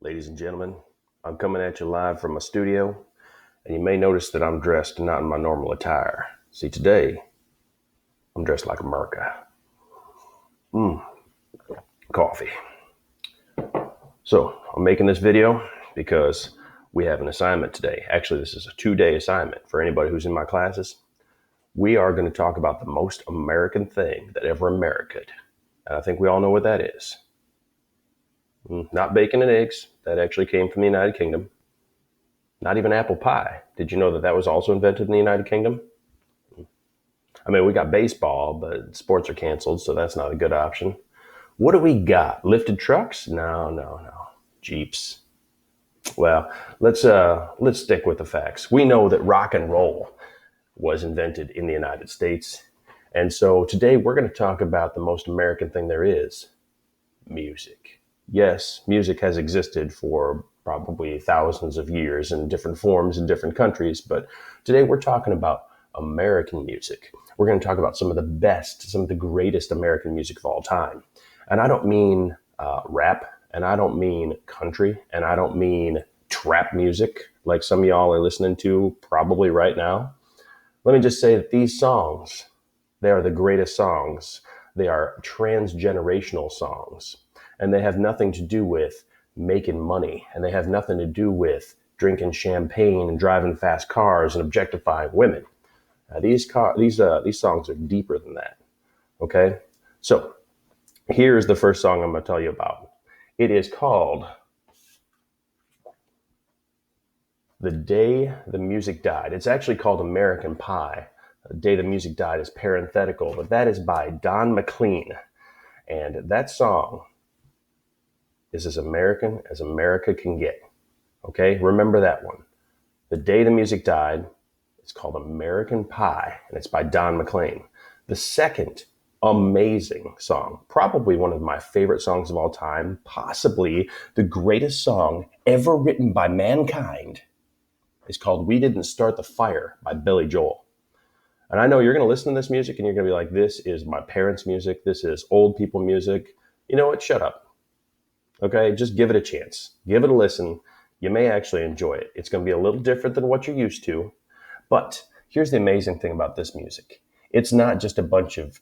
Ladies and gentlemen, I'm coming at you live from a studio, and you may notice that I'm dressed not in my normal attire. See, today, I'm dressed like a Merica. Coffee. So, I'm making this video because we have an assignment today. Actually, this is a 2-day assignment for anybody who's in my classes. We are going to talk about the most American thing that ever Americaed. And I think we all know what that is. Not bacon and eggs. That actually came from the United Kingdom. Not even apple pie. Did you know that that was also invented in the United Kingdom? I mean, we got baseball, but sports are canceled, so that's not a good option. What do we got? Lifted trucks? No. Jeeps. Well, let's stick with the facts. We know that rock and roll was invented in the United States. And so today we're going to talk about the most American thing there is, music. Yes, music has existed for probably thousands of years in different forms in different countries, but today we're talking about American music. We're going to talk about some of the best, some of the greatest American music of all time. And I don't mean rap, and I don't mean country, and I don't mean trap music like some of y'all are listening to probably right now. Let me just say that these songs, they are the greatest songs. They are transgenerational songs. And they have nothing to do with making money. And they have nothing to do with drinking champagne and driving fast cars and objectifying women. These songs are deeper than that. Okay? So here's the first song I'm going to tell you about. It is called The Day the Music Died. It's actually called American Pie. The Day the Music Died is parenthetical, but that is by Don McLean. And that song is as American as America can get. Okay? Remember that one. The Day the Music Died. It's called American Pie, and it's by Don McLean. The second amazing song, probably one of my favorite songs of all time, possibly the greatest song ever written by mankind, is called We Didn't Start the Fire by Billy Joel. And I know you're going to listen to this music and you're going to be like, this is my parents' music. This is old people music. You know what? Shut up. Okay? Just give it a chance. Give it a listen. You may actually enjoy it. It's going to be a little different than what you're used to. But here's the amazing thing about this music. It's not just a bunch of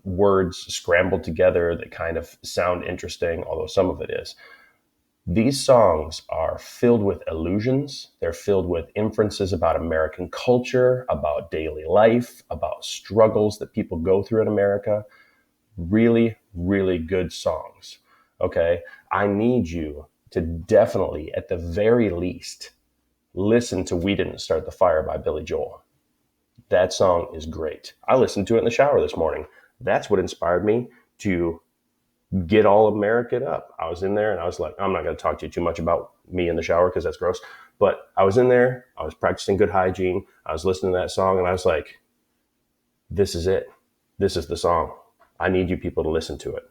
words scrambled together that kind of sound interesting, although some of it is. These songs are filled with illusions. They're filled with inferences about American culture, about daily life, about struggles that people go through in America. Really, really good songs. Okay? I need you to definitely, at the very least, listen to We Didn't Start the Fire by Billy Joel. That song is great. I listened to it in the shower this morning. That's what inspired me to get all American up. I was in there and I was like, I'm not going to talk to you too much about me in the shower because that's gross. But I was in there, I was practicing good hygiene. I was listening to that song and I was like, this is it. This is the song. I need you people to listen to it.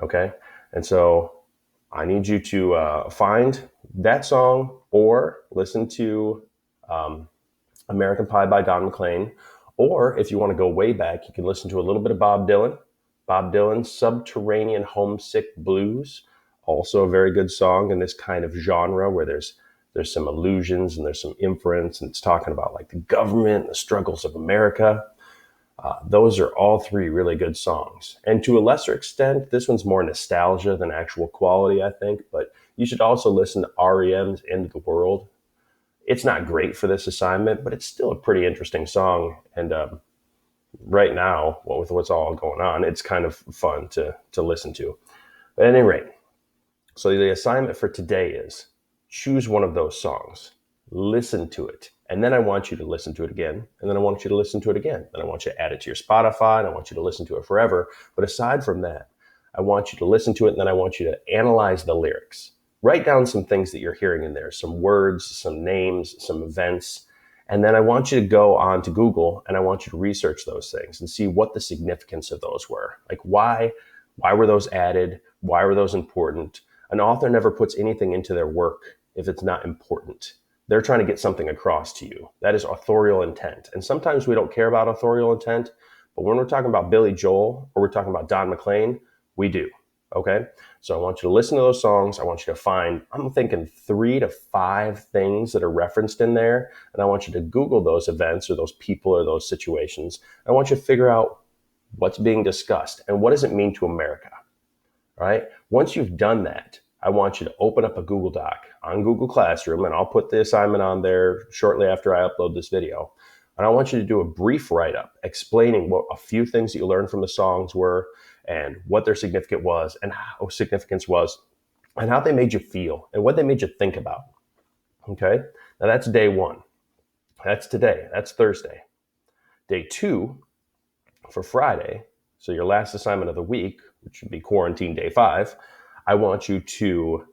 Okay? And so I need you to find that song or listen to American Pie by Don McLean. Or if you want to go way back, you can listen to a little bit of Bob Dylan. Bob Dylan's Subterranean Homesick Blues, also a very good song in this kind of genre where there's some illusions and there's some inference and it's talking about like the government and the struggles of America. Those are all three really good songs. And to a lesser extent, this one's more nostalgia than actual quality, I think. But you should also listen to REM's End of the World. It's not great for this assignment, but it's still a pretty interesting song. And right now, with what's all going on, it's kind of fun to listen to. But at any rate, so the assignment for today is choose one of those songs, listen to it, and then I want you to listen to it again, and then I want you to listen to it again. Then I want you to add it to your Spotify, and I want you to listen to it forever. But aside from that, I want you to listen to it, and then I want you to analyze the lyrics. Write down some things that you're hearing in there, some words, some names, some events. And then I want you to go on to Google and I want you to research those things and see what the significance of those were. Like why were those added? Why were those important? An author never puts anything into their work if it's not important. They're trying to get something across to you. That is authorial intent. And sometimes we don't care about authorial intent, but when we're talking about Billy Joel or we're talking about Don McLean, we do. Okay. So I want you to listen to those songs. I want you to find, I'm thinking 3 to 5 things that are referenced in there. And I want you to Google those events or those people or those situations. I want you to figure out what's being discussed and what does it mean to America. All right. Once you've done that, I want you to open up a Google Doc on Google Classroom, and I'll put the assignment on there shortly after I upload this video. And I want you to do a brief write-up explaining what a few things that you learned from the songs were and what their significance was and how they made you feel and what they made you think about. Okay. Now that's day one. That's today. That's Thursday. Day two for Friday. So your last assignment of the week, which would be quarantine day 5, I want you to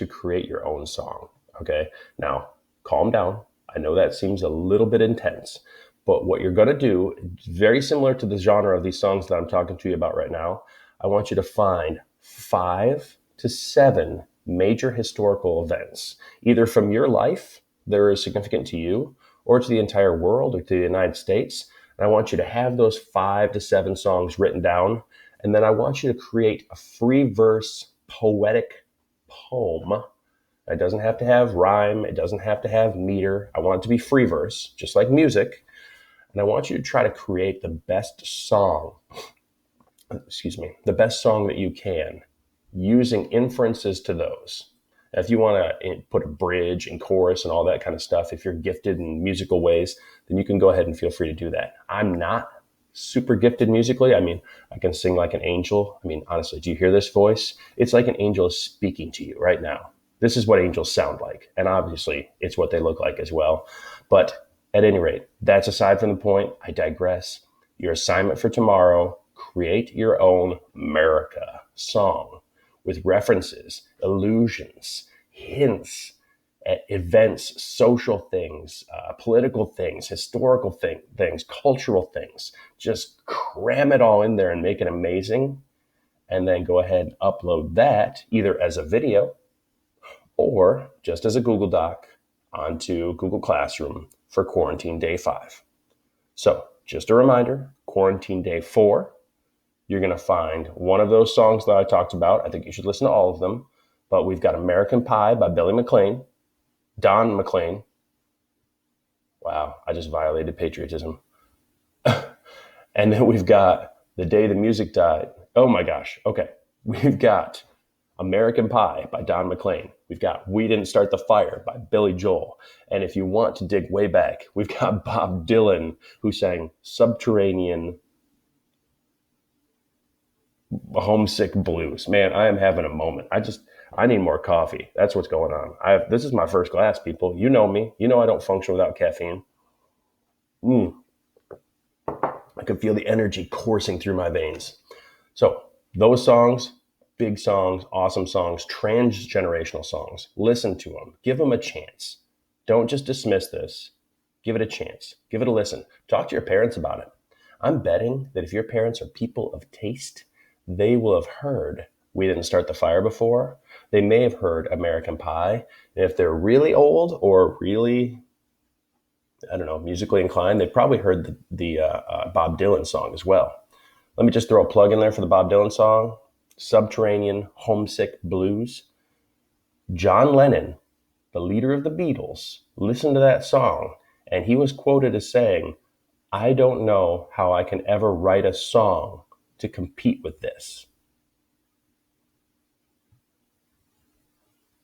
create your own song. Okay. Now calm down. I know that seems a little bit intense, but what you're going to do, very similar to the genre of these songs that I'm talking to you about right now, I want you to find 5 to 7 major historical events, either from your life that are significant to you, or to the entire world, or to the United States. And I want you to have those 5 to 7 songs written down. And then I want you to create a free verse poetic poem. It doesn't have to have rhyme. It doesn't have to have meter. I want it to be free verse, just like music. And I want you to try to create the best song that you can using inferences to those. If you want to put a bridge and chorus and all that kind of stuff, if you're gifted in musical ways, then you can go ahead and feel free to do that. I'm not super gifted musically. I mean, I can sing like an angel. I mean, honestly, do you hear this voice? It's like an angel is speaking to you right now. This is what angels sound like. And obviously, it's what they look like as well. But at any rate, that's aside from the point. I digress. Your assignment for tomorrow, create your own Merica song with references, allusions, hints at events, social things, political things, historical things, cultural things. Just cram it all in there and make it amazing. And then go ahead and upload that either as a video or just as a Google Doc onto Google Classroom for quarantine day 5. So just a reminder, quarantine day 4, you're going to find one of those songs that I talked about. I think you should listen to all of them. But we've got American Pie by Billy McLean, Don McLean. Wow, I just violated patriotism. And then we've got The Day the Music Died. Oh my gosh. Okay. We've got American Pie by Don McLean. We've got We Didn't Start the Fire by Billy Joel. And if you want to dig way back, we've got Bob Dylan, who sang Subterranean Homesick Blues. Man, I am having a moment. I need more coffee. That's what's going on. This is my first glass, people. You know me. You know I don't function without caffeine. I can feel the energy coursing through my veins. So those songs, big songs, awesome songs, transgenerational songs. Listen to them. Give them a chance. Don't just dismiss this. Give it a chance. Give it a listen. Talk to your parents about it. I'm betting that if your parents are people of taste, they will have heard We Didn't Start the Fire before. They may have heard American Pie. And if they're really old or really, I don't know, musically inclined, they probably heard the Bob Dylan song as well. Let me just throw a plug in there for the Bob Dylan song, Subterranean Homesick Blues. John Lennon, the leader of the Beatles, listened to that song, and he was quoted as saying, "I don't know how I can ever write a song to compete with this."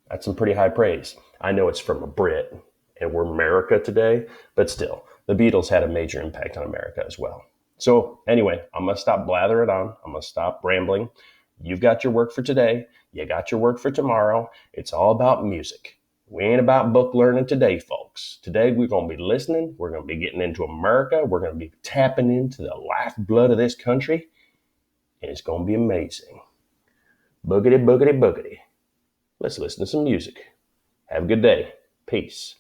That's some pretty high praise. I know it's from a Brit, and we're Merica today, but still, the Beatles had a major impact on America as well. So anyway, I'm going to stop blathering on. I'm going to stop rambling. You've got your work for today. You got your work for tomorrow. It's all about music. We ain't about book learning today, folks. Today, we're going to be listening. We're going to be getting into America. We're going to be tapping into the lifeblood of this country, and it's going to be amazing. Boogity, boogity, boogity. Let's listen to some music. Have a good day. Peace.